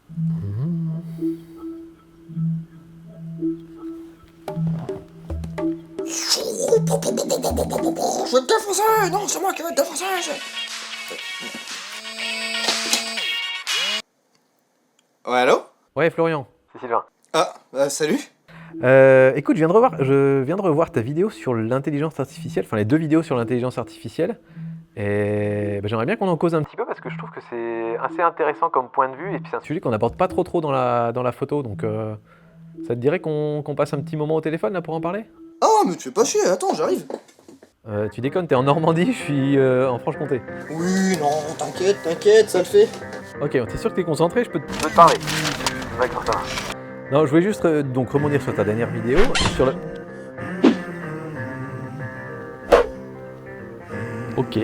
Je vais te défoncer! Non, c'est moi qui vais te défoncer! Ouais, allô? Ouais, Florian, c'est Sylvain. Ah, salut? Écoute, je viens de revoir ta vidéo sur l'intelligence artificielle, enfin les 2 vidéos sur l'intelligence artificielle. Et j'aimerais bien qu'on en cause un petit peu parce que je trouve que c'est assez intéressant comme point de vue et puis c'est un sujet qu'on n'aborde pas trop dans la photo. Donc ça te dirait qu'on passe un petit moment au téléphone là pour en parler? Oh, mais tu fais pas chier, attends, j'arrive. Tu déconnes, t'es en Normandie, je suis en Franche-Comté. Oui, non, t'inquiète, ça le fait. Ok, t'es sûr que t'es concentré? Je peux te parler. D'accord, ça va. Non, je voulais juste donc rebondir sur ta dernière vidéo, sur le... Ok.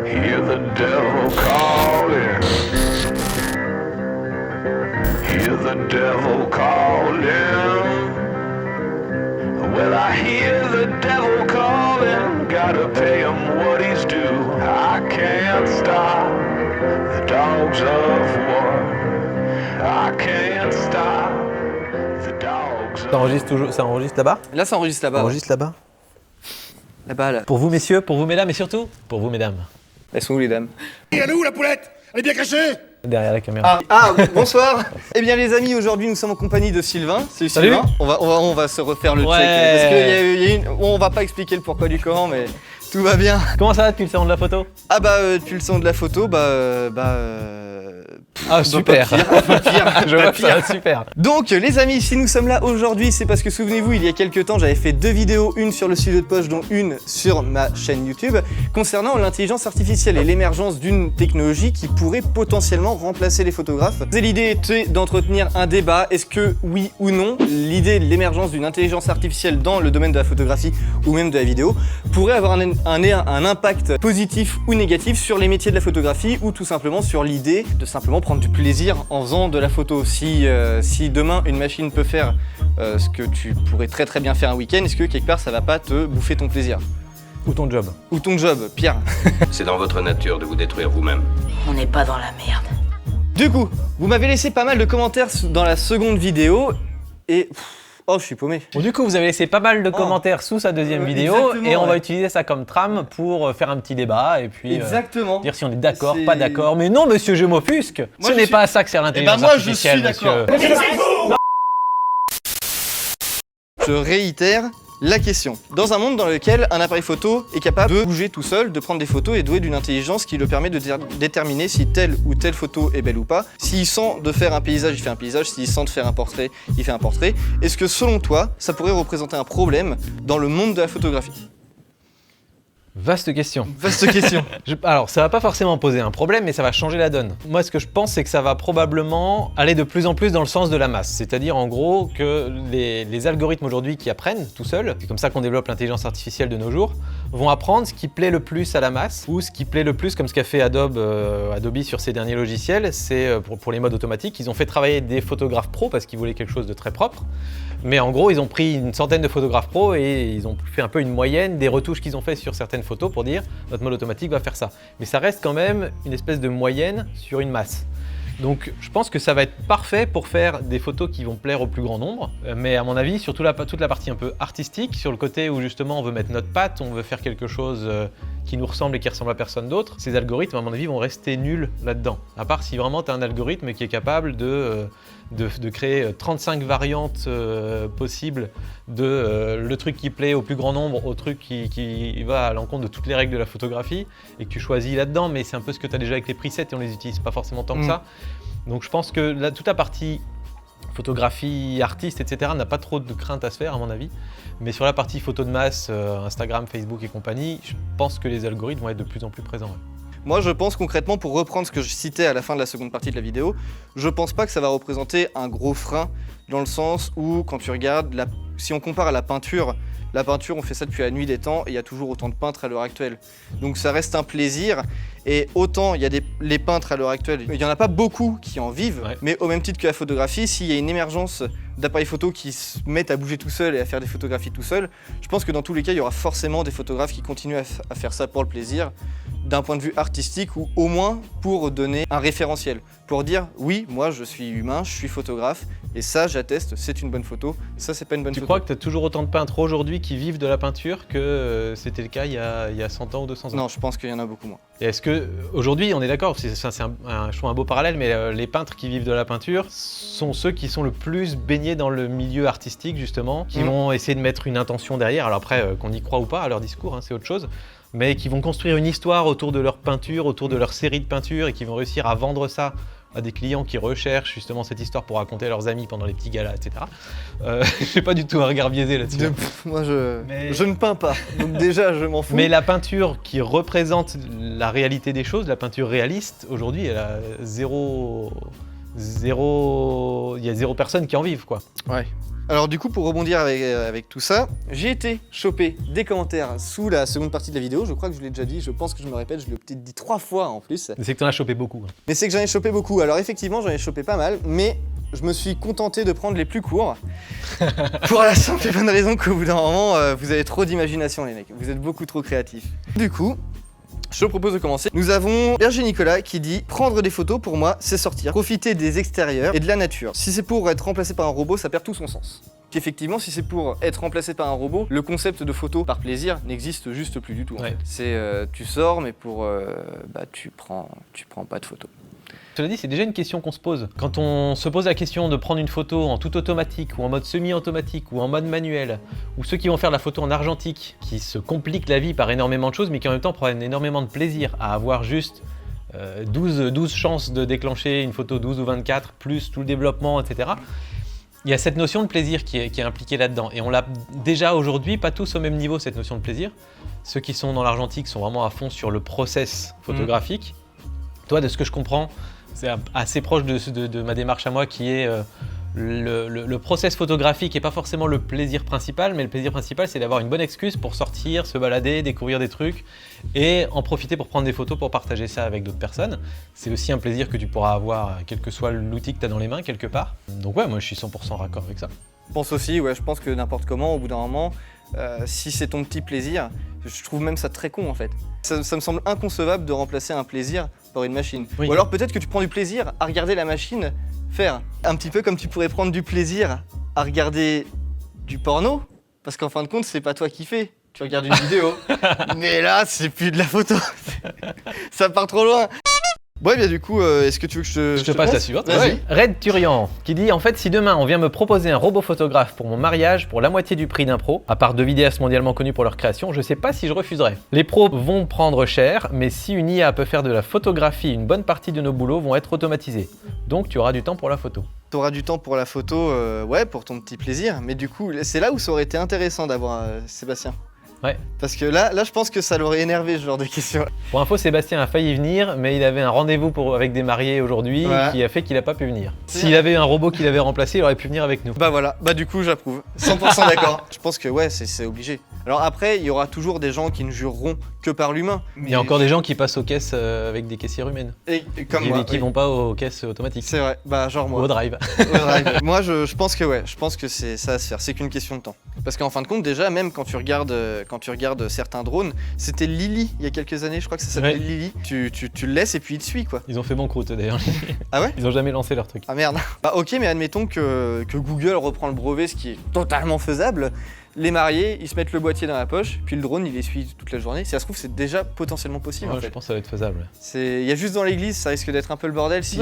Hear the devil calling. Hear the devil calling. Well, I hear the devil calling. Gotta pay him what he's due. I can't stop the dogs of war. I can't stop the dogs of Ça enregistre là-bas? Là, ça enregistre là-bas. Ça enregistre là-bas? Là-bas, là. Pour vous messieurs, pour vous mesdames et surtout pour vous mesdames. Elles sont où, les dames? Elle est où la poulette? Elle est bien cachée? Derrière la caméra. Bonsoir. Eh bien, les amis, aujourd'hui, nous sommes en compagnie de Sylvain. Salut Salut. Sylvain. On va se refaire le check. Ouais. Parce qu'il y a une... On va pas expliquer le pourquoi du comment, mais tout va bien. Comment ça va depuis le salon de la photo? Ah depuis le son de la photo, Ah super. Pire. Je vois que ça va super. Donc les amis, si nous sommes là aujourd'hui, c'est parce que souvenez-vous, il y a quelques temps, j'avais fait 2 vidéos, une sur le studio de poche, dont une sur ma chaîne YouTube, concernant l'intelligence artificielle et l'émergence d'une technologie qui pourrait potentiellement remplacer les photographes. Et l'idée était d'entretenir un débat, est-ce que oui ou non, l'idée de l'émergence d'une intelligence artificielle dans le domaine de la photographie ou même de la vidéo pourrait avoir un impact positif ou négatif sur les métiers de la photographie ou tout simplement sur l'idée de simplement prendre du plaisir en faisant de la photo. Si demain une machine peut faire ce que tu pourrais très bien faire un week-end, est-ce que quelque part ça va pas te bouffer ton plaisir? Ou ton job. Ou ton job, Pierre. C'est dans votre nature de vous détruire vous-même. On n'est pas dans la merde. Du coup, vous m'avez laissé pas mal de commentaires dans la seconde vidéo et... Oh, je suis paumé. Bon, du coup, vous avez laissé pas mal de commentaires sous sa deuxième vidéo exactement, et on va utiliser ça comme trame pour faire un petit débat et puis Exactement. dire si on est d'accord, C'est- pas d'accord. Mais non, monsieur, je m'offusque. Moi, Ce je n'est suis- pas à ça que sert l'intelligence moi, je artificielle, suis d'accord. monsieur. Je réitère la question. Dans un monde dans lequel un appareil photo est capable de bouger tout seul, de prendre des photos et doué d'une intelligence qui le permet de déterminer si telle ou telle photo est belle ou pas, s'il sent de faire un paysage, il fait un paysage, s'il sent de faire un portrait, il fait un portrait, est-ce que selon toi, ça pourrait représenter un problème dans le monde de la photographie? Vaste question. Vaste question. Alors, ça va pas forcément poser un problème, mais ça va changer la donne. Moi, ce que je pense, c'est que ça va probablement aller de plus en plus dans le sens de la masse. C'est-à-dire, en gros, que les algorithmes aujourd'hui qui apprennent tout seuls, c'est comme ça qu'on développe l'intelligence artificielle de nos jours, vont apprendre ce qui plaît le plus à la masse, ou ce qui plaît le plus, comme ce qu'a fait Adobe sur ses derniers logiciels, c'est pour les modes automatiques, ils ont fait travailler des photographes pros parce qu'ils voulaient quelque chose de très propre. Mais en gros, ils ont pris une centaine de photographes pros et ils ont fait un peu une moyenne des retouches qu'ils ont fait sur certaines photos pour dire notre mode automatique va faire ça. Mais ça reste quand même une espèce de moyenne sur une masse. Donc je pense que ça va être parfait pour faire des photos qui vont plaire au plus grand nombre. Mais à mon avis, surtout toute la partie un peu artistique, sur le côté où justement on veut mettre notre patte, on veut faire quelque chose qui nous ressemble et qui ressemble à personne d'autre, ces algorithmes à mon avis vont rester nuls là-dedans. À part si vraiment tu as un algorithme qui est capable de créer 35 variantes possibles de le truc qui plaît au plus grand nombre au truc qui va à l'encontre de toutes les règles de la photographie et que tu choisis là-dedans, mais c'est un peu ce que tu as déjà avec les presets et on les utilise pas forcément tant que ça. Donc je pense que toute la partie photographie, artiste, etc. n'a pas trop de crainte à se faire à mon avis. Mais sur la partie photo de masse, Instagram, Facebook et compagnie, je pense que les algorithmes vont être de plus en plus présents. Ouais. Moi, je pense concrètement, pour reprendre ce que je citais à la fin de la seconde partie de la vidéo, je pense pas que ça va représenter un gros frein dans le sens où, quand tu regardes, si on compare à la peinture, on fait ça depuis la nuit des temps et il y a toujours autant de peintres à l'heure actuelle. Donc ça reste un plaisir et autant il y a les peintres à l'heure actuelle, il n'y en a pas beaucoup qui en vivent, mais au même titre que la photographie, s'il y a une émergence d'appareils photo qui se mettent à bouger tout seul et à faire des photographies tout seul, je pense que dans tous les cas, il y aura forcément des photographes qui continuent à faire ça pour le plaisir, d'un point de vue artistique ou au moins pour donner un référentiel, pour dire oui, moi je suis humain, je suis photographe et ça j'atteste, c'est une bonne photo, ça c'est pas une bonne Tu photo. crois que tu as toujours autant de peintres aujourd'hui qui vivent de la peinture que c'était le cas il y a 100 ans ou 200 ans? Non, je pense qu'il y en a beaucoup moins. Et est-ce que aujourd'hui, on est d'accord, c'est je trouve un beau parallèle, mais les peintres qui vivent de la peinture sont ceux qui sont le plus baignés dans le milieu artistique justement, qui vont essayer de mettre une intention derrière. Alors après, qu'on y croit ou pas à leur discours, hein, c'est autre chose, mais qui vont construire une histoire autour de leur peinture, autour de leur série de peintures, et qui vont réussir à vendre ça à des clients qui recherchent justement cette histoire pour raconter à leurs amis pendant les petits galas, etc. J'ai pas du tout un regard biaisé là-dessus. Moi je ne peins pas, donc déjà je m'en fous. Mais la peinture qui représente la réalité des choses, la peinture réaliste, aujourd'hui, elle a il y a 0 personne qui en vivent, quoi. Ouais. Alors du coup, pour rebondir avec tout ça, j'ai été choper des commentaires sous la seconde partie de la vidéo. Je crois que je l'ai déjà dit, je pense que je me répète, je l'ai peut-être dit 3 fois en plus. C'est que t'en as chopé beaucoup. Hein. Mais c'est que j'en ai chopé beaucoup. Alors effectivement, j'en ai chopé pas mal, mais je me suis contenté de prendre les plus courts. Pour la simple et bonne raison qu'au bout d'un moment, vous avez trop d'imagination les mecs. Vous êtes beaucoup trop créatifs. Du coup, je propose de commencer. Nous avons Berger Nicolas qui dit « Prendre des photos, pour moi, c'est sortir, profiter des extérieurs et de la nature. Si c'est pour être remplacé par un robot, ça perd tout son sens. » Effectivement, si c'est pour être remplacé par un robot, le concept de photo par plaisir n'existe juste plus du tout. En fait. C'est tu sors, mais pour tu prends pas de photos. Cela dit, c'est déjà une question qu'on se pose. Quand on se pose la question de prendre une photo en tout automatique ou en mode semi-automatique ou en mode manuel, ou ceux qui vont faire la photo en argentique, qui se compliquent la vie par énormément de choses, mais qui en même temps prennent énormément de plaisir à avoir juste 12 chances de déclencher une photo 12 ou 24, plus tout le développement, etc. Il y a cette notion de plaisir qui est impliquée là-dedans. Et on l'a déjà aujourd'hui, pas tous au même niveau, cette notion de plaisir. Ceux qui sont dans l'argentique sont vraiment à fond sur le process photographique. Toi, de ce que je comprends, c'est assez proche de ma démarche à moi qui est le process photographique n'est pas forcément le plaisir principal, mais le plaisir principal c'est d'avoir une bonne excuse pour sortir, se balader, découvrir des trucs et en profiter pour prendre des photos pour partager ça avec d'autres personnes. C'est aussi un plaisir que tu pourras avoir quel que soit l'outil que tu as dans les mains quelque part. Donc ouais, moi je suis 100% raccord avec ça. Je pense aussi, ouais, je pense que n'importe comment, au bout d'un moment, si c'est ton petit plaisir, je trouve même ça très con en fait. Ça me semble inconcevable de remplacer un plaisir par une machine. Oui. Ou alors peut-être que tu prends du plaisir à regarder la machine faire. Un petit peu comme tu pourrais prendre du plaisir à regarder du porno, parce qu'en fin de compte, c'est pas toi qui fais. Tu regardes une vidéo. Mais là, c'est plus de la photo. Ça part trop loin. Ouais, bien du coup, est-ce que tu veux que je te passe la suivante. Vas-y. Red Turian qui dit en fait si demain on vient me proposer un robot photographe pour mon mariage pour la moitié du prix d'un pro, à part 2 vidéastes mondialement connus pour leur création, je sais pas si je refuserais. Les pros vont prendre cher, mais si une IA peut faire de la photographie, une bonne partie de nos boulots vont être automatisés. Donc tu auras du temps pour la photo. Tu auras du temps pour la photo, ouais, pour ton petit plaisir. Mais du coup, c'est là où ça aurait été intéressant d'avoir Sébastien. Ouais. Parce que là, je pense que ça l'aurait énervé ce genre de questions. Pour info, Sébastien a failli venir, mais il avait un rendez-vous avec des mariés aujourd'hui qui a fait qu'il n'a pas pu venir. S'il avait un robot qui l'avait remplacé, il aurait pu venir avec nous. Bah voilà, bah du coup j'approuve, 100% d'accord. Je pense que ouais, c'est obligé. Alors après, il y aura toujours des gens qui ne jureront que par l'humain. Il y a encore des gens qui passent aux caisses avec des caissières humaines. Et comme moi, qui vont pas aux caisses automatiques. C'est vrai, bah genre moi. Au drive. Moi je pense que ouais, je pense que c'est ça à se faire, c'est qu'une question de temps. Parce qu'en fin de compte déjà, même quand tu regardes certains drones, c'était Lily il y a quelques années, je crois que ça s'appelait Lily. Tu le laisses et puis il te suit quoi. Ils ont fait banqueroute d'ailleurs. Ah ouais? Ils ont jamais lancé leur truc. Ah merde. Bah ok, mais admettons que Google reprend le brevet, ce qui est totalement faisable. Les mariés, ils se mettent le boîtier dans la poche, puis le drone, il les suit toute la journée. Si ça se trouve, c'est déjà potentiellement possible. Ouais, en fait. Je pense que ça va être faisable. Il y a juste dans l'église, ça risque d'être un peu le bordel si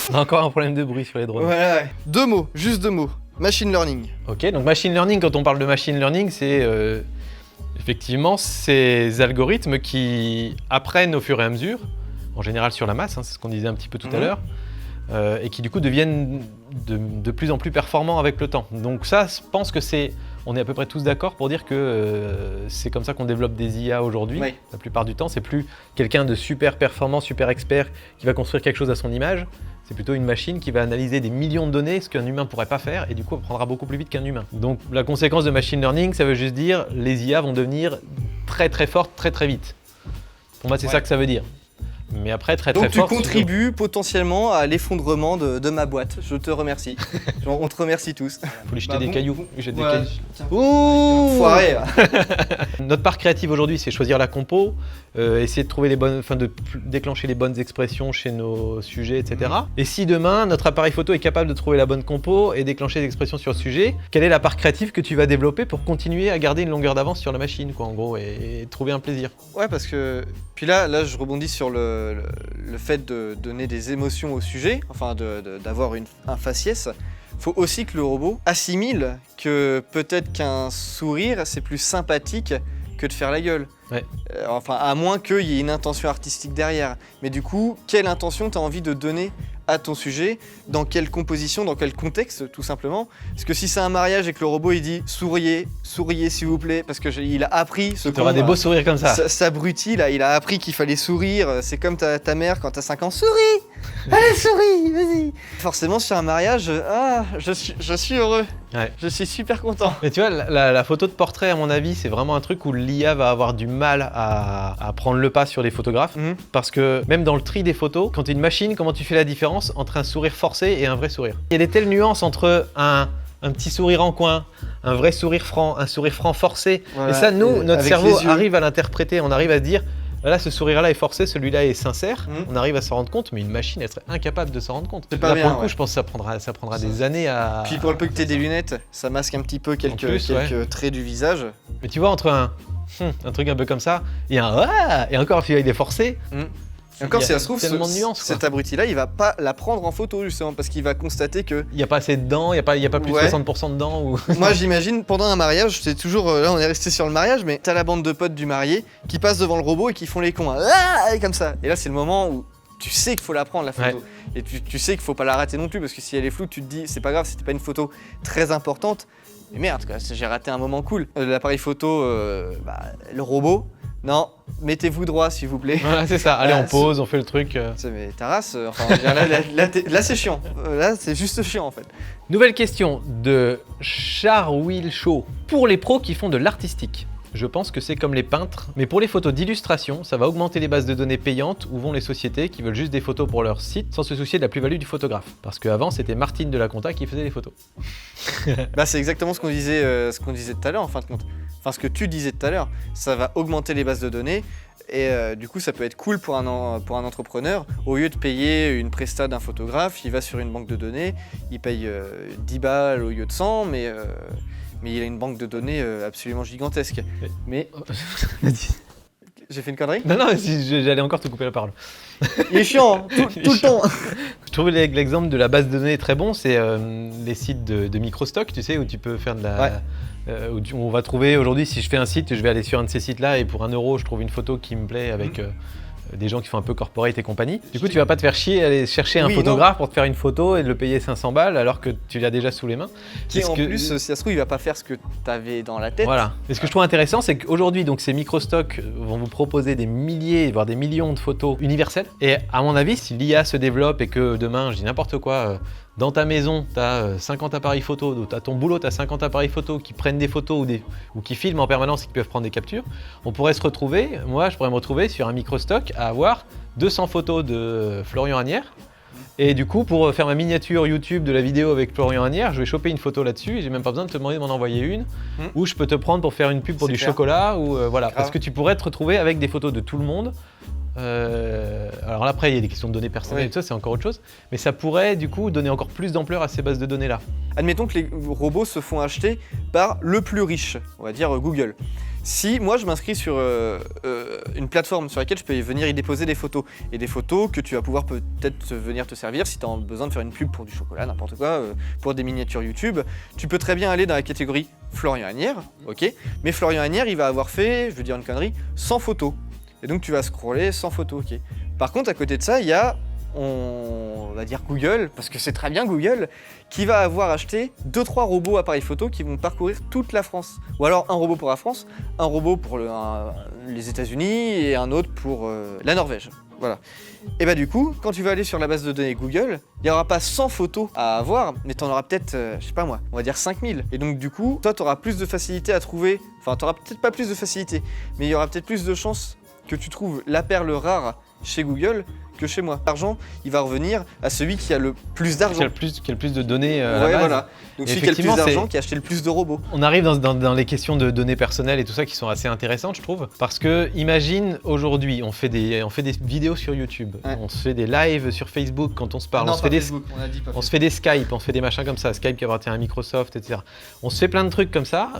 On a encore un problème de bruit sur les drones. Voilà, ouais. 2 mots, juste 2 mots. Machine learning. Ok, donc machine learning, quand on parle de machine learning, c'est effectivement ces algorithmes qui apprennent au fur et à mesure, en général sur la masse, hein, c'est ce qu'on disait un petit peu tout à l'heure, et qui du coup deviennent de plus en plus performants avec le temps. Donc ça, je pense que on est à peu près tous d'accord pour dire que c'est comme ça qu'on développe des IA aujourd'hui. Oui. La plupart du temps, c'est plus quelqu'un de super performant, super expert qui va construire quelque chose à son image. C'est plutôt une machine qui va analyser des millions de données, ce qu'un humain ne pourrait pas faire, et du coup, elle prendra beaucoup plus vite qu'un humain. Donc la conséquence de machine learning, ça veut juste dire les IA vont devenir très très fortes très très vite. Pour moi, c'est ça que ça veut dire. Mais après, très Donc fort. tu contribues potentiellement à l'effondrement de ma boîte. Je te remercie. On te remercie tous. Faut lui jeter des cailloux. Lui jette des Ouais. cailloux. Ouh, foiré. Notre part créative aujourd'hui, c'est choisir la compo, essayer de trouver déclencher les bonnes expressions chez nos sujets, etc. Et si demain, notre appareil photo est capable de trouver la bonne compo et déclencher des expressions sur le sujet, quelle est la part créative que tu vas développer pour continuer à garder une longueur d'avance sur la machine, quoi, en gros, et trouver un plaisir. Ouais, parce que puis là, je rebondis sur le fait de donner des émotions au sujet, enfin d'avoir un faciès. Faut aussi que le robot assimile que peut-être qu'un sourire, c'est plus sympathique que de faire la gueule. Ouais. Enfin, à moins qu'il y ait une intention artistique derrière. Mais du coup, quelle intention tu as envie de donner à ton sujet, dans quelle composition, dans quel contexte, tout simplement. Parce que si c'est un mariage et que le robot il dit souriez s'il vous plaît, parce qu'il a appris ce Tu auras des beaux sourires comme ça. Cet abruti là, il a appris qu'il fallait sourire. C'est comme ta mère quand t'as 5 ans, souris. Allez, souris, vas-y. Forcément, sur un mariage, je suis heureux. Ouais. Je suis super content. Mais tu vois, la photo de portrait, à mon avis, c'est vraiment un truc où l'IA va avoir du mal à prendre le pas sur les photographes. Parce que même dans le tri des photos, quand tu es une machine, comment tu fais la différence entre un sourire forcé et un vrai sourire? Il y a des telles nuances entre un petit sourire en coin, un vrai sourire franc, un sourire franc forcé. Voilà. Et ça, nous, notre Avec cerveau les yeux. arrive à l'interpréter, on arrive à se dire, là, ce sourire-là est forcé, celui-là est sincère. On arrive à s'en rendre compte, mais une machine, elle serait incapable de s'en rendre compte. C'est pas Là, bien, pour le coup, ouais. je pense que ça prendra des années à... Puis pour le peu que t'aies des lunettes, ça masque un petit peu quelques traits du visage. Mais tu vois, entre un truc un peu comme ça, et un ah, et encore, celui-là, il est forcé. Et encore, Il y a si ça se trouve, tellement de nuances, quoi. cet abruti-là, il va pas la prendre en photo justement parce qu'il va constater que. Il n'y a pas assez de dents, il n'y a pas plus de Ouais. 60% de dents. Ou... Moi, j'imagine pendant un mariage, c'est toujours là, on est resté sur le mariage, mais t'as la bande de potes du marié qui passent devant le robot et qui font les cons, hein. Et comme ça. Et là, c'est le moment où tu sais qu'il faut la prendre la photo. Et tu sais qu'il faut pas la rater non plus parce que si elle est floue, tu te dis c'est pas grave, c'était pas une photo très importante. Mais merde, quoi, j'ai raté un moment cool. L'appareil photo, le robot. Non, mettez-vous droit s'il vous plaît. Voilà, c'est ça. Allez, Ah, on pose, on fait le truc. Mais ta race, enfin, je veux dire, là, c'est chiant. Là, c'est juste chiant en fait. Nouvelle question de Charwill Show. Pour les pros qui font de l'artistique, je pense que c'est comme les peintres, mais pour les photos d'illustration, ça va augmenter les bases de données payantes où vont les sociétés qui veulent juste des photos pour leur site sans se soucier de la plus-value du photographe. Parce qu'avant, c'était Martine de la Conta qui faisait les photos. C'est exactement ce qu'on disait tout à l'heure en fin de compte. Enfin, ce que tu disais tout à l'heure, ça va augmenter les bases de données et du coup, ça peut être cool pour un entrepreneur. Au lieu de payer une presta d'un photographe, il va sur une banque de données, il paye 10 balles au lieu de 100, mais il a une banque de données absolument gigantesque. Mais j'ai fait une connerie? Non, j'allais encore te couper la parole. Il est chiant, hein, tout le temps. Je trouve l'exemple de la base de données très bon, c'est les sites de microstock, tu sais, où tu peux faire de la... Ouais. On va trouver aujourd'hui, si je fais un site, je vais aller sur un de ces sites-là et pour 1 €, je trouve une photo qui me plaît avec des gens qui font un peu corporate et compagnie. Du coup, tu vas pas te faire chier à aller chercher un photographe pour te faire une photo et de le payer 500 balles alors que tu l'as déjà sous les mains. Et en plus, si ça se trouve, il va pas faire ce que tu avais dans la tête. Voilà. Et ce que je trouve intéressant, c'est qu'aujourd'hui, donc, ces microstocks vont vous proposer des milliers, voire des millions de photos universelles. Et à mon avis, si l'IA se développe et que demain, je dis n'importe quoi, dans ta maison, tu as 50 appareils photo, à ton boulot, tu as 50 appareils photo qui prennent des photos ou qui filment en permanence et qui peuvent prendre des captures, on pourrait se retrouver, moi je pourrais me retrouver sur un microstock à avoir 200 photos de Florian Agnières. Et du coup, pour faire ma miniature YouTube de la vidéo avec Florian Agnières, je vais choper une photo là-dessus et j'ai même pas besoin de te demander de m'en envoyer une. Ou je peux te prendre pour faire une pub pour C'est du clair. chocolat. Ou voilà. Grave. Parce que tu pourrais te retrouver avec des photos de tout le monde. Alors là, après, il y a des questions de données personnelles et tout ça, c'est encore autre chose. Mais ça pourrait, du coup, donner encore plus d'ampleur à ces bases de données-là. Admettons que les robots se font acheter par le plus riche, on va dire Google. Si moi je m'inscris sur une plateforme sur laquelle je peux venir y déposer des photos, et des photos que tu vas pouvoir peut-être venir te servir si tu as besoin de faire une pub pour du chocolat, n'importe quoi, pour des miniatures YouTube, tu peux très bien aller dans la catégorie Florian Agnières, ok, mais Florian Agnières il va avoir fait, je veux dire une connerie, 100 photos. Et donc tu vas scroller 100 photos, ok. Par contre à côté de ça, il y a, on va dire Google, parce que c'est très bien Google, qui va avoir acheté 2-3 robots appareils photo qui vont parcourir toute la France. Ou alors un robot pour la France, un robot pour les États-Unis et un autre pour la Norvège. Voilà. Et bah du coup, quand tu vas aller sur la base de données Google, il n'y aura pas 100 photos à avoir, mais tu en auras peut-être, je sais pas moi, on va dire 5000. Et donc du coup, toi tu auras plus de facilité à trouver, enfin tu auras peut-être pas plus de facilité, mais il y aura peut-être plus de chances que tu trouves la perle rare chez Google que chez moi. L'argent, il va revenir à celui qui a le plus d'argent. Qui a le plus de données à la Ouais, base. voilà. Donc celui qui a le plus Effectivement, d'argent, qui a acheté le plus de robots. On arrive dans les questions de données personnelles et tout ça qui sont assez intéressantes, je trouve. Parce que, imagine, aujourd'hui, on fait des vidéos sur YouTube, Ouais. on se fait des lives sur Facebook quand on se parle, Non, on se fait des Facebook, on a dit pas On se fait des Skype, on se fait des machins comme ça, Skype qui appartient à Microsoft, etc. On se fait plein de trucs comme ça,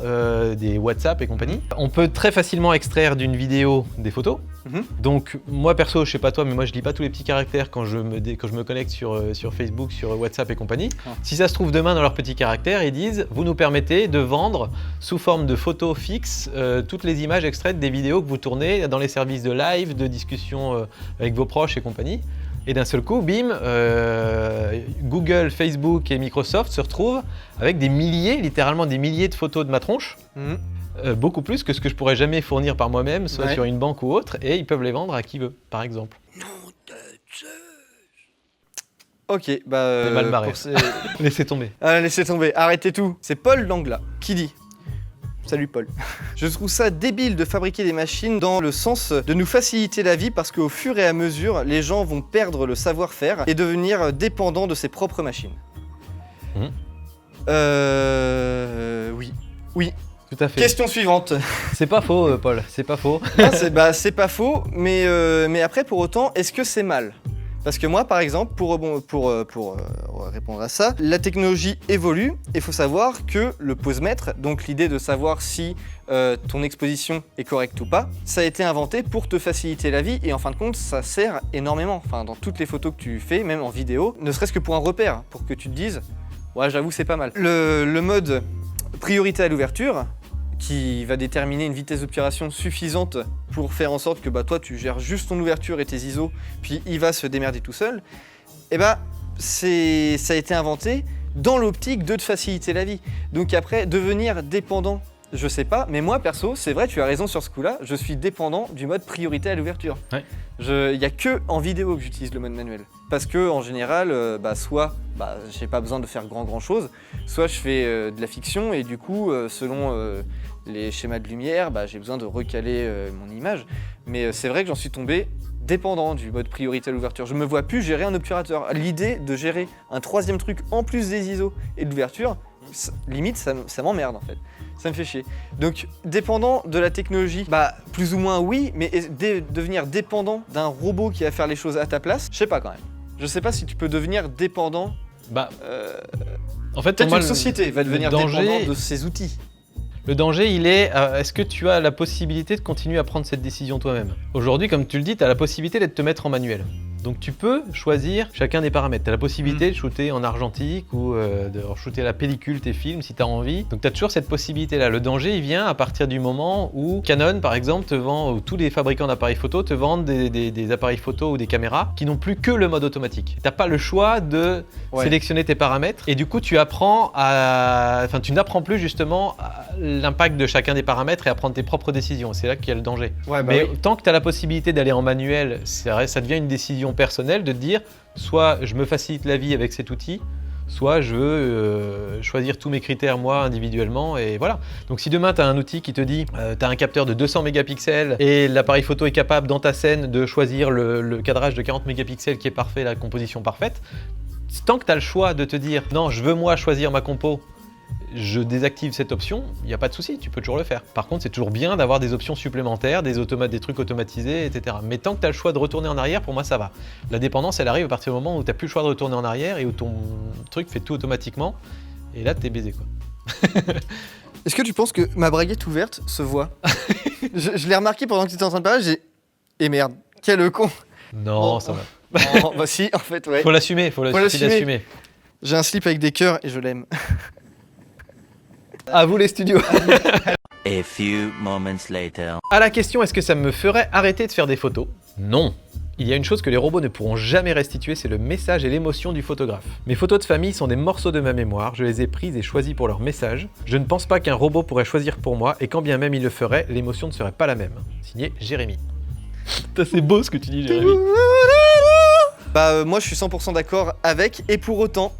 des WhatsApp et compagnie. On peut très facilement extraire d'une vidéo des photos. Mhm. Donc moi perso, je sais pas toi, mais moi je lis pas tous les petits caractères quand je me connecte sur Facebook, sur WhatsApp et compagnie. Ah. Si ça se trouve demain dans leurs petits caractères, ils disent vous nous permettez de vendre sous forme de photos fixes toutes les images extraites des vidéos que vous tournez dans les services de live, de discussion avec vos proches et compagnie. Et d'un seul coup, bim, Google, Facebook et Microsoft se retrouvent avec des milliers, littéralement des milliers de photos de ma tronche, Mhm. beaucoup plus que ce que je pourrais jamais fournir par moi-même, soit Ouais. sur une banque ou autre, et ils peuvent les vendre à qui veut, par exemple. Ok, bah. C'est mal barré. pour ces- Laissez tomber. Ah, laissez tomber, arrêtez tout. C'est Paul Langla qui dit. Salut Paul. Je trouve ça débile de fabriquer des machines dans le sens de nous faciliter la vie parce qu'au fur et à mesure, les gens vont perdre le savoir-faire et devenir dépendants de ses propres machines. Mhm. Oui. Oui. Tout à fait. Question suivante. C'est pas faux, Paul, c'est pas faux. Ah, c'est pas faux, mais après, pour autant, est-ce que c'est mal ? Parce que moi, par exemple, pour répondre à ça, la technologie évolue et il faut savoir que le posemètre, donc l'idée de savoir si ton exposition est correcte ou pas, ça a été inventé pour te faciliter la vie et en fin de compte, ça sert énormément. Enfin, dans toutes les photos que tu fais, même en vidéo, ne serait-ce que pour un repère, pour que tu te dises « Ouais, j'avoue, c'est pas mal ». Le mode priorité à l'ouverture, qui va déterminer une vitesse d'obturation suffisante pour faire en sorte que toi tu gères juste ton ouverture et tes ISO, puis il va se démerder tout seul, et ça a été inventé dans l'optique de te faciliter la vie. Donc après, devenir dépendant, je sais pas, mais moi perso, c'est vrai, tu as raison sur ce coup-là, je suis dépendant du mode priorité à l'ouverture. Ouais. Il n'y a que en vidéo que j'utilise le mode manuel. Parce que en général, soit j'ai pas besoin de faire grand chose, soit je fais de la fiction et du coup, selon les schémas de lumière, j'ai besoin de recaler mon image. Mais c'est vrai que j'en suis tombé dépendant du mode priorité à l'ouverture. Je me vois plus gérer un obturateur. L'idée de gérer un troisième truc en plus des ISO et de l'ouverture, limite ça m'emmerde en fait. Ça me fait chier. Donc dépendant de la technologie, plus ou moins oui, mais devenir dépendant d'un robot qui va faire les choses à ta place, je sais pas quand même. Je sais pas si tu peux devenir dépendant. En fait, Peut-être pour moi, une société va devenir dépendante de ses outils. Le danger, il est, est-ce que tu as la possibilité de continuer à prendre cette décision toi-même ? Aujourd'hui, comme tu le dis, tu as la possibilité de te mettre en manuel. Donc tu peux choisir chacun des paramètres. Tu as la possibilité de shooter en argentique ou de shooter à la pellicule tes films si tu as envie. Donc tu as toujours cette possibilité-là. Le danger, il vient à partir du moment où Canon, par exemple, te vend, ou tous les fabricants d'appareils photo te vendent des appareils photo ou des caméras qui n'ont plus que le mode automatique. Tu n'as pas le choix de sélectionner tes paramètres et du coup tu n'apprends plus justement l'impact de chacun des paramètres et à prendre tes propres décisions. C'est là qu'il y a le danger. Mais tant que tu as la possibilité d'aller en manuel, ça devient une décision personnelle de te dire soit je me facilite la vie avec cet outil, soit je veux choisir tous mes critères moi individuellement et voilà. Donc si demain tu as un outil qui te dit tu as un capteur de 200 mégapixels et l'appareil photo est capable dans ta scène de choisir le cadrage de 40 mégapixels qui est parfait, la composition parfaite, tant que tu as le choix de te dire non je veux moi choisir ma compo, je désactive cette option, il n'y a pas de souci, tu peux toujours le faire. Par contre, c'est toujours bien d'avoir des options supplémentaires, des trucs automatisés, etc. Mais tant que tu as le choix de retourner en arrière, pour moi, ça va. La dépendance, elle arrive à partir du moment où tu n'as plus le choix de retourner en arrière et où ton truc fait tout automatiquement. Et là, t'es baisé, quoi. Est-ce que tu penses que ma braguette ouverte se voit? Je l'ai remarqué pendant que tu étais en train de parler, et merde, quel con. Non, ça va. Oh, si, en fait, ouais. Faut l'assumer, faut l'assumer. J'ai un slip avec des cœurs et je l'aime. À vous les studios. A few moments later. À la question est-ce que ça me ferait arrêter de faire des photos? Non. Il y a une chose que les robots ne pourront jamais restituer, c'est le message et l'émotion du photographe. Mes photos de famille sont des morceaux de ma mémoire, je les ai prises et choisies pour leur message. Je ne pense pas qu'un robot pourrait choisir pour moi, et quand bien même il le ferait, l'émotion ne serait pas la même. Signé Jérémy. C'est beau ce que tu dis, Jérémy. Moi je suis 100% d'accord avec, et pour autant,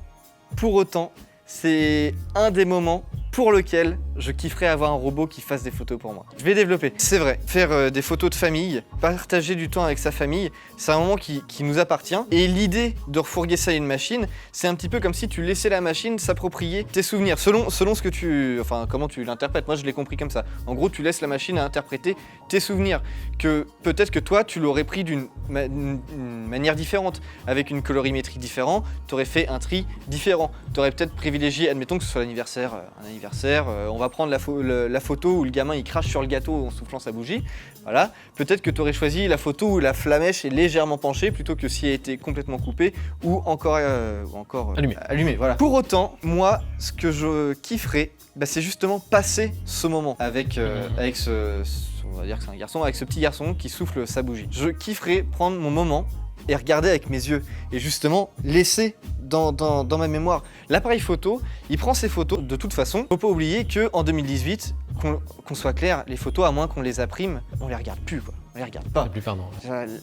c'est un des moments pour lequel je kifferais avoir un robot qui fasse des photos pour moi. Je vais développer. C'est vrai, faire des photos de famille, partager du temps avec sa famille, c'est un moment qui nous appartient. Et l'idée de refourguer ça à une machine, c'est un petit peu comme si tu laissais la machine s'approprier tes souvenirs, selon ce que tu... Enfin, comment tu l'interprètes. Moi, je l'ai compris comme ça. En gros, tu laisses la machine à interpréter tes souvenirs. Que peut-être que toi, tu l'aurais pris d'une manière différente, avec une colorimétrie différente, tu aurais fait un tri différent. Tu aurais peut-être privilégié, admettons que ce soit l'anniversaire, on va prendre la photo où le gamin il crache sur le gâteau en soufflant sa bougie. Voilà. Peut-être que tu aurais choisi la photo où la flamèche est légèrement penchée plutôt que si elle était complètement coupée ou encore allumée. Voilà. Pour autant, moi, ce que je kifferais, c'est justement passer ce moment avec on va dire que c'est un garçon, avec ce petit garçon qui souffle sa bougie. Je kifferais prendre mon moment et regarder avec mes yeux et justement laisser dans ma mémoire. L'appareil photo, il prend ses photos de toute façon. Faut pas oublier qu'en 2018, qu'on soit clair, les photos, à moins qu'on les imprime, on les regarde plus, quoi. On les regarde pas. La plupart non.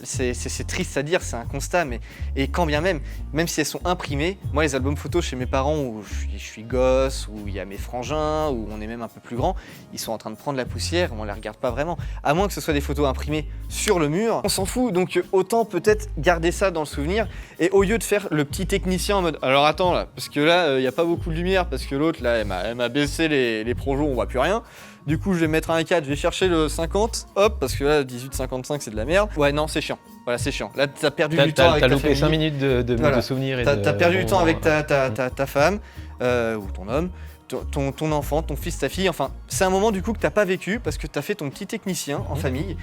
C'est triste à dire, c'est un constat, mais et quand bien même si elles sont imprimées, moi les albums photos chez mes parents où je suis gosse, où il y a mes frangins, où on est même un peu plus grand, ils sont en train de prendre la poussière, on les regarde pas vraiment. À moins que ce soit des photos imprimées sur le mur, on s'en fout, donc autant peut-être garder ça dans le souvenir, et au lieu de faire le petit technicien en mode alors attends là, parce que là il n'y a pas beaucoup de lumière, parce que l'autre là elle m'a baissé les projets, on voit plus rien. Du coup, je vais mettre un 4, je vais chercher le 50, hop, parce que là, 18,55, c'est de la merde. Ouais, non, c'est chiant. Voilà, c'est chiant. Là, t'as perdu du temps avec ta famille. T'as loupé 5 minutes de souvenirs. T'as perdu du temps avec ta femme, ou ton homme, ton enfant, ton fils, ta fille. Enfin, c'est un moment, du coup, que t'as pas vécu, parce que t'as fait ton petit technicien en famille.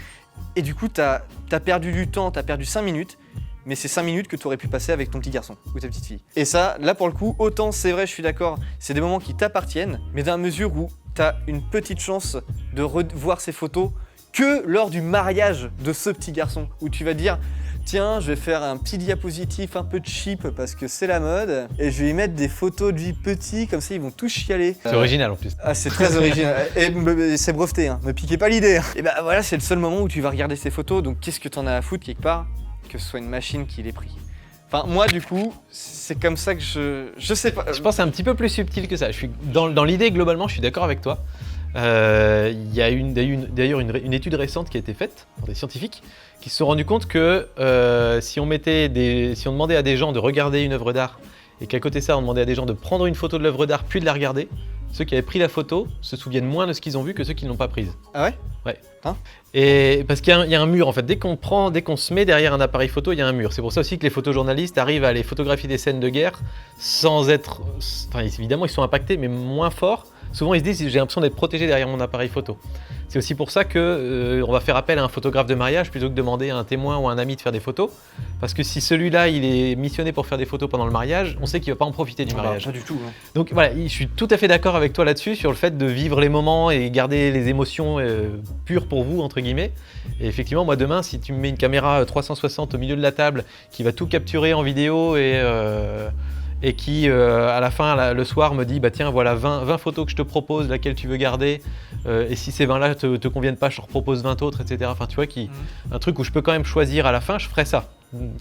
Et du coup, t'as perdu du temps, t'as perdu 5 minutes. Mais c'est 5 minutes que tu aurais pu passer avec ton petit garçon ou ta petite fille. Et ça, là pour le coup, autant c'est vrai, je suis d'accord, c'est des moments qui t'appartiennent, mais dans la mesure où t'as une petite chance de revoir ces photos que lors du mariage de ce petit garçon, où tu vas dire tiens, je vais faire un petit diapositif un peu cheap parce que c'est la mode, et je vais y mettre des photos de lui petit, comme ça ils vont tous chialer. C'est original en plus. Ah, c'est très original, et c'est breveté, hein. Me piquez pas l'idée. Hein. Et bah voilà, c'est le seul moment où tu vas regarder ces photos, donc qu'est-ce que t'en as à foutre quelque part que ce soit une machine qui l'ait pris. Enfin, moi, du coup, c'est comme ça que je sais pas. Je pense que c'est un petit peu plus subtil que ça. Je suis dans l'idée, globalement, je suis d'accord avec toi. Il y a d'ailleurs une étude récente qui a été faite par des scientifiques qui se sont rendus compte que si on demandait à des gens de regarder une œuvre d'art et qu'à côté de ça, on demandait à des gens de prendre une photo de l'œuvre d'art puis de la regarder, ceux qui avaient pris la photo se souviennent moins de ce qu'ils ont vu que ceux qui ne l'ont pas prise. Ah ouais ? Ouais. Hein ? Et parce qu'il y a un mur en fait, dès qu'on se met derrière un appareil photo, il y a un mur. C'est pour ça aussi que les photojournalistes arrivent à aller photographier des scènes de guerre sans être... Enfin évidemment ils sont impactés mais moins fort. Souvent ils se disent j'ai l'impression d'être protégé derrière mon appareil photo. C'est aussi pour ça que on va faire appel à un photographe de mariage plutôt que de demander à un témoin ou à un ami de faire des photos. Parce que si celui-là il est missionné pour faire des photos pendant le mariage, on sait qu'il ne va pas en profiter du mariage. Pas du tout. Hein. Donc voilà, je suis tout à fait d'accord avec toi là-dessus sur le fait de vivre les moments et garder les émotions pures pour vous entre guillemets. Et effectivement moi demain si tu me mets une caméra 360 au milieu de la table qui va tout capturer en vidéo et qui à la fin le soir me dit bah tiens voilà 20 photos que je te propose, laquelle tu veux garder et si ces 20 là te conviennent pas je te repropose 20 autres etc. Enfin tu vois un truc où je peux quand même choisir à la fin, je ferai ça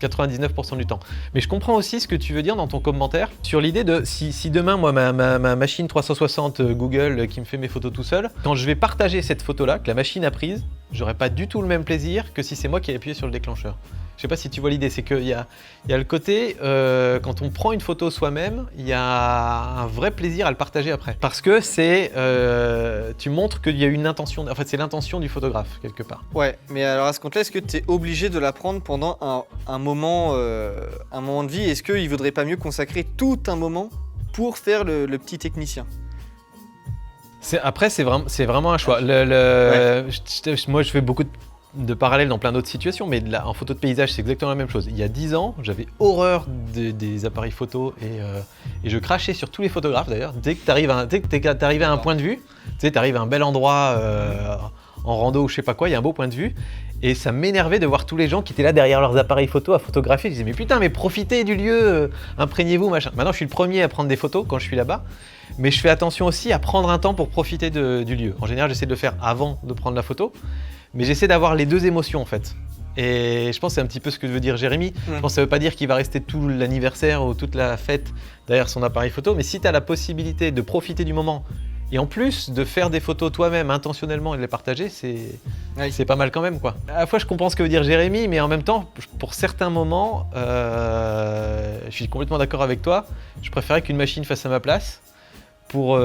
99% du temps. Mais je comprends aussi ce que tu veux dire dans ton commentaire sur l'idée de si demain moi ma machine 360 Google qui me fait mes photos tout seul, quand je vais partager cette photo là que la machine a prise, j'aurai pas du tout le même plaisir que si c'est moi qui ai appuyé sur le déclencheur. Je sais pas si tu vois l'idée, c'est qu'il y a le côté, quand on prend une photo soi-même, il y a un vrai plaisir à le partager après. Parce que tu montres qu'il y a une intention, en fait c'est l'intention du photographe quelque part. Ouais, mais alors à ce compte-là, est-ce que tu es obligé de la prendre pendant un moment de vie ? Est-ce qu'il vaudrait pas mieux consacrer tout un moment pour faire le petit technicien ? Après c'est vraiment un choix. Moi je fais beaucoup de parallèles dans plein d'autres situations, mais en photo de paysage, c'est exactement la même chose. Il y a 10 ans, j'avais horreur des appareils photo et je crachais sur tous les photographes d'ailleurs. Dès que t'arrives à un point de vue, tu sais, t'arrives à un bel endroit en rando ou je sais pas quoi, il y a un beau point de vue. Et ça m'énervait de voir tous les gens qui étaient là derrière leurs appareils photo à photographier. Je disais mais putain, mais profitez du lieu, imprégnez-vous, machin. Maintenant, je suis le premier à prendre des photos quand je suis là-bas. Mais je fais attention aussi à prendre un temps pour profiter du lieu. En général, j'essaie de le faire avant de prendre la photo. Mais j'essaie d'avoir les deux émotions en fait. Et je pense que c'est un petit peu ce que veut dire Jérémy. Je pense que ça veut pas dire qu'il va rester tout l'anniversaire ou toute la fête derrière son appareil photo. Mais si tu as la possibilité de profiter du moment Et en plus de faire des photos toi-même intentionnellement et de les partager, c'est pas mal quand même quoi. À la fois je comprends ce que veut dire Jérémy, mais en même temps, pour certains moments, je suis complètement d'accord avec toi. Je préférais qu'une machine fasse à ma place pour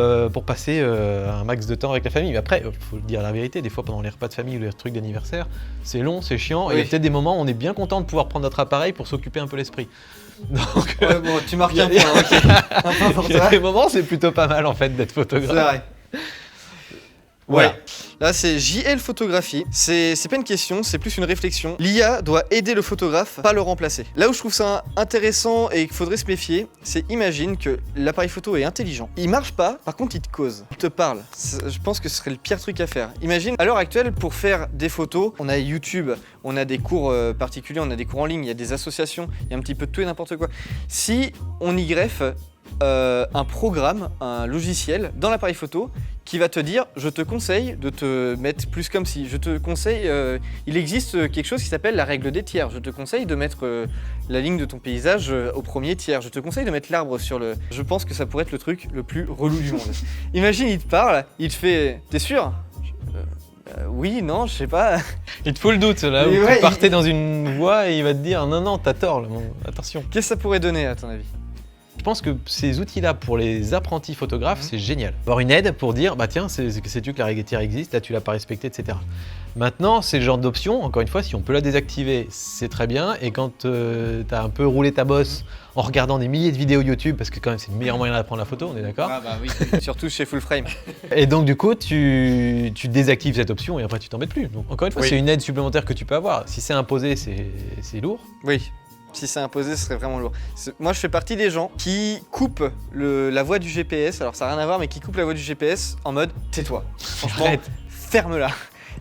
passer un max de temps avec la famille. Mais après, faut dire la vérité, des fois pendant les repas de famille ou les trucs d'anniversaire, c'est long, c'est chiant. Et il y a peut-être des moments où on est bien content de pouvoir prendre notre appareil pour s'occuper un peu l'esprit. Donc, Ouais, bon, tu marques un point, ok. Un point pour il y a toi. des moments, c'est plutôt pas mal en fait d'être C'est photographe. vrai. Voilà. Ouais. Là, c'est JL Photographie. C'est pas une question, c'est plus une réflexion. L'IA doit aider le photographe, pas le remplacer. Là où je trouve ça intéressant et qu'il faudrait se méfier, c'est imagine que l'appareil photo est intelligent. Il marche pas, par contre il te cause, il te parle. Je pense que ce serait le pire truc à faire. Imagine, à l'heure actuelle, pour faire des photos, on a YouTube, on a des cours particuliers, on a des cours en ligne, il y a des associations, il y a un petit peu de tout et n'importe quoi. Si on y greffe un programme, un logiciel dans l'appareil photo qui va te dire je te conseille de te mettre plus comme si, je te conseille, il existe quelque chose qui s'appelle la règle des tiers, je te conseille de mettre la ligne de ton paysage au premier tiers, je te conseille de mettre l'arbre sur le... Je pense que ça pourrait être le truc le plus relou du monde. Imagine il te parle, il te fait t'es sûr? Oui, non, je sais pas. Il te faut le doute là, où Mais tu ouais, partais dans une voie et il va te dire non, t'as tort, là, attention. Qu'est-ce que ça pourrait donner à ton avis? Je pense que ces outils-là pour les apprentis photographes, c'est génial. Avoir une aide pour dire bah tiens, sais-tu que la règle des tiers existe, là tu l'as pas respectée, etc. Maintenant, c'est le genre d'option, encore une fois, si on peut la désactiver, c'est très bien. Et quand t'as un peu roulé ta bosse en regardant des milliers de vidéos YouTube, parce que quand même c'est le meilleur moyen d'apprendre la photo, on est d'accord? Ah bah oui, surtout chez Full Frame. Et donc du coup, tu désactives cette option et après tu t'embêtes plus. Donc encore une fois, Oui. c'est une aide supplémentaire que tu peux avoir. Si c'est imposé, c'est lourd. Oui, si c'est imposé, ce serait vraiment lourd. Moi, je fais partie des gens qui coupent la voix du GPS, alors ça n'a rien à voir, mais qui coupent la voix du GPS en mode tais-toi. Franchement, Arrête. ferme-la.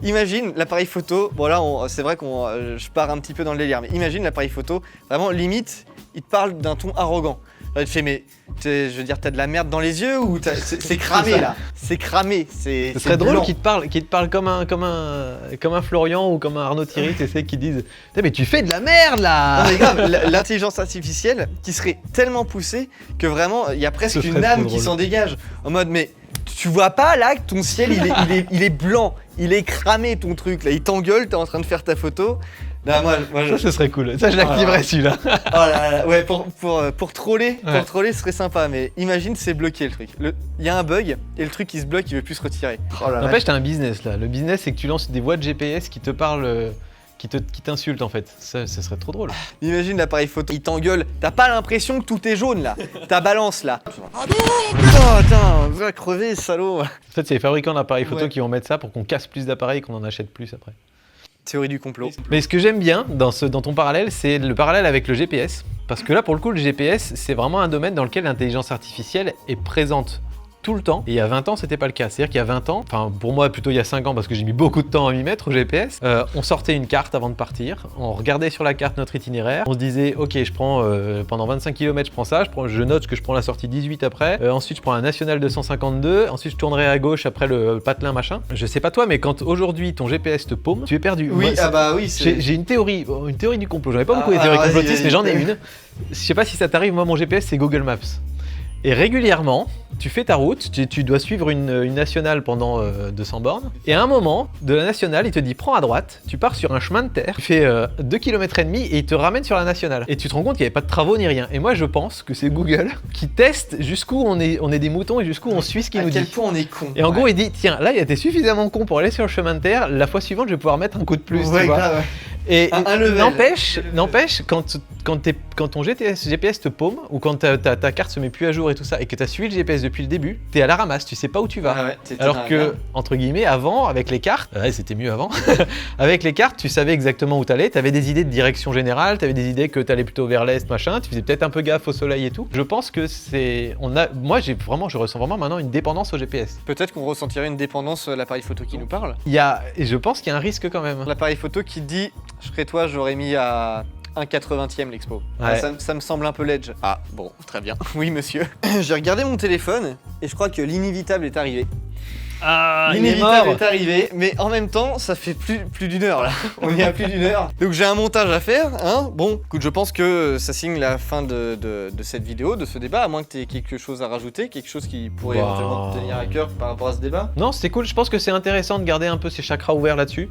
Imagine l'appareil photo, bon là, c'est vrai que je pars un petit peu dans le délire, mais imagine l'appareil photo, vraiment limite, il te parle d'un ton arrogant. Là, il te fait, mais je veux dire, t'as de la merde dans les yeux ou c'est cramé là? C'est cramé, c'est. Ce serait drôle blanc. qu'il te parle comme un Florian ou comme un Arnaud Thierry, tu sais, qui disent putain, mais tu fais de la merde là. Non mais grave, l'intelligence artificielle qui serait tellement poussée que vraiment il y a presque Ce serait une trop âme qui drôle. s'en dégage. En mode mais tu vois pas là que ton ciel il est blanc, il est cramé ton truc là, il t'engueule, t'es en train de faire ta photo. Non, moi Ça, ce serait cool. Ça, je l'activerais celui-là. oh là là, ouais pour troller, Ouais. ce serait sympa, mais imagine c'est bloqué le truc. Il y a un bug et le truc il se bloque, il veut plus se retirer. Oh là là. N'empêche, t'as un business là. Le business, c'est que tu lances des voix de GPS qui te parlent, qui t'insultent en fait. Ça serait trop drôle. Imagine l'appareil photo, il t'engueule, t'as pas l'impression que tout est jaune là, ta balance là. Oh putain, va crever salaud. En fait, c'est les fabricants d'appareils photo Ouais. qui vont mettre ça pour qu'on casse plus d'appareils et qu'on en achète plus après. Théorie du complot. Mais ce que j'aime bien dans ton parallèle, c'est le parallèle avec le GPS. Parce que là, pour le coup, le GPS, c'est vraiment un domaine dans lequel l'intelligence artificielle est présente tout le temps. Et il y a 20 ans, c'était pas le cas. C'est-à-dire qu'il y a 20 ans, enfin pour moi plutôt il y a 5 ans parce que j'ai mis beaucoup de temps à m'y mettre au GPS, on sortait une carte avant de partir, on regardait sur la carte notre itinéraire, on se disait ok, je prends pendant 25 km je prends ça, je note que je prends la sortie 18 après, ensuite je prends un national 252, ensuite je tournerai à gauche après le patelin machin. Je sais pas toi, mais quand aujourd'hui ton GPS te paume, tu es perdu. Oui, Moi, ah bah oui, c'est. j'ai une théorie du complot. J'en ai pas beaucoup Ah, des théories vas-y, complotistes, vas-y. mais j'en ai une. Je sais pas si ça t'arrive, moi mon GPS c'est Google Maps. Et régulièrement, tu fais ta route, tu dois suivre une nationale pendant 200 bornes. Et à un moment de la nationale, il te dit prends à droite, tu pars sur un chemin de terre, tu fais 2 km et demi et il te ramène sur la nationale. Et tu te rends compte qu'il n'y avait pas de travaux ni rien. Et moi je pense que c'est Google qui teste jusqu'où on est des moutons et jusqu'où on suit ce qu'il À nous quel dit. point on est con. Et en gros il dit tiens là il était suffisamment con pour aller sur le chemin de terre, la fois suivante je vais pouvoir mettre un coup de plus. Ouais, tu vois. grave. Et Un level. n'empêche, quand ton GPS te paume, ou quand ta carte se met plus à jour et tout ça, et que tu as suivi le GPS depuis le début, t'es à la ramasse, tu sais pas où tu vas. Ah ouais, t'es dans Alors la que, merde. entre guillemets, avant, avec les cartes, ouais, c'était mieux avant, avec les cartes, tu savais exactement où t'allais, t'avais des idées de direction générale, t'avais des idées que t'allais plutôt vers l'est, machin, tu faisais peut-être un peu gaffe au soleil et tout. Je pense que moi, je ressens vraiment maintenant une dépendance au GPS. Peut-être qu'on ressentirait une dépendance à l'appareil photo qui nous parle. Et je pense qu'il y a un risque quand même. L'appareil photo qui te dit je serais toi, j'aurais mis à 1,80e l'expo. Ouais. Ça me semble un peu ledge. Ah bon, très bien. Oui monsieur. J'ai regardé mon téléphone et je crois que l'inévitable est arrivé. Ah, il est L'inévitable mort. est arrivé, mais en même temps, ça fait plus d'une heure là. On y a plus d'une heure. Donc j'ai un montage à faire. Hein. Bon, écoute, je pense que ça signe la fin de cette vidéo, de ce débat, à moins que tu aies quelque chose à rajouter, quelque chose qui pourrait Bah. éventuellement te tenir à cœur par rapport à ce débat. Non, c'était cool. Je pense que c'est intéressant de garder un peu ses chakras ouverts là-dessus.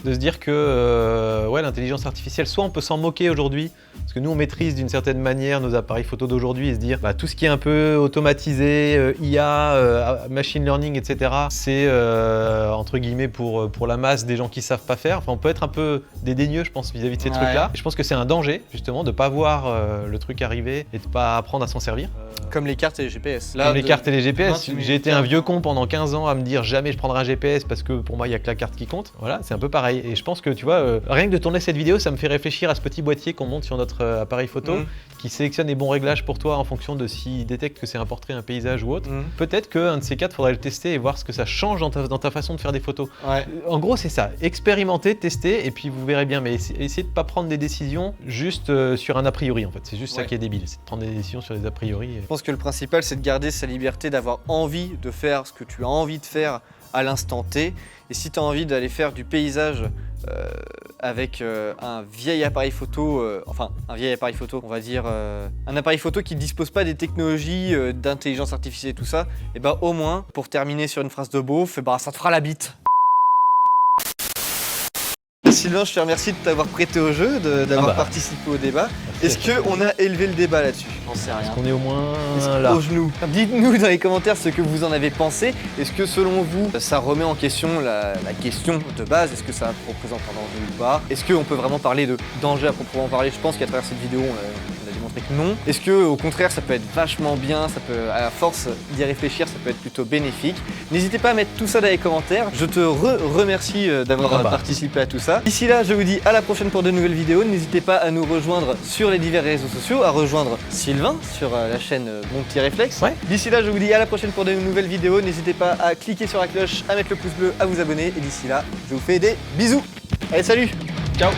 De se dire que ouais, l'intelligence artificielle, soit on peut s'en moquer aujourd'hui, parce que nous on maîtrise d'une certaine manière nos appareils photo d'aujourd'hui et se dire bah, tout ce qui est un peu automatisé, IA, machine learning, etc., c'est entre guillemets pour la masse des gens qui savent pas faire. Enfin, on peut être un peu dédaigneux, je pense, vis-à-vis de ces Ouais. trucs-là. Je pense que c'est un danger, justement, de pas voir le truc arriver et de pas apprendre à s'en servir. Comme les cartes et les GPS. Comme les cartes et les GPS, Non, tu mets j'ai une été un carte. vieux con pendant 15 ans à me dire jamais je prendrai un GPS parce que pour moi il y a que la carte qui compte. Voilà, c'est un peu pareil. Et je pense que tu vois, rien que de tourner cette vidéo, ça me fait réfléchir à ce petit boîtier qu'on monte sur notre appareil photo qui sélectionne les bons réglages pour toi en fonction de s'il détecte que c'est un portrait, un paysage ou autre. Peut-être qu'un de ces quatre, faudrait le tester et voir ce que ça change dans ta façon de faire des photos. Ouais. En gros, c'est ça. Expérimenter, tester et puis vous verrez bien. Mais essayez de pas prendre des décisions juste sur un a priori en fait. C'est juste ça Ouais. qui est débile, c'est de prendre des décisions sur des a priori. Je pense que le principal, c'est de garder sa liberté, d'avoir envie de faire ce que tu as envie de faire à l'instant T. Et si tu as envie d'aller faire du paysage avec un vieil appareil photo, un vieil appareil photo, on va dire un appareil photo qui ne dispose pas des technologies d'intelligence artificielle et tout ça, et bah au moins, pour terminer sur une phrase de beauf, bah, ça te fera la bite. Sylvain, je te remercie de t'avoir prêté au jeu, d'avoir participé au débat. Est-ce qu'on a élevé le débat là-dessus? J'en sais rien. On est au moins Est-ce là. qu'au genou. Dites-nous dans les commentaires ce que vous en avez pensé. Est-ce que selon vous, ça remet en question la question de base? Est-ce que ça représente un danger ou pas? Est-ce qu'on peut vraiment parler de danger à proprement parler? Je pense qu'à travers cette vidéo, on a démontré que non. Est-ce que au contraire, ça peut être vachement bien, ça peut, à force d'y réfléchir, ça peut être plutôt bénéfique? N'hésitez pas à mettre tout ça dans les commentaires. Je te remercie d'avoir participé à tout ça. D'ici là, je vous dis à la prochaine pour de nouvelles vidéos. N'hésitez pas à nous rejoindre sur les divers réseaux sociaux, à rejoindre Sylvain sur la chaîne Mon Petit Réflexe. Ouais. D'ici là, je vous dis à la prochaine pour de nouvelles vidéos. N'hésitez pas à cliquer sur la cloche, à mettre le pouce bleu, à vous abonner. Et d'ici là, je vous fais des bisous. Allez, salut! Ciao.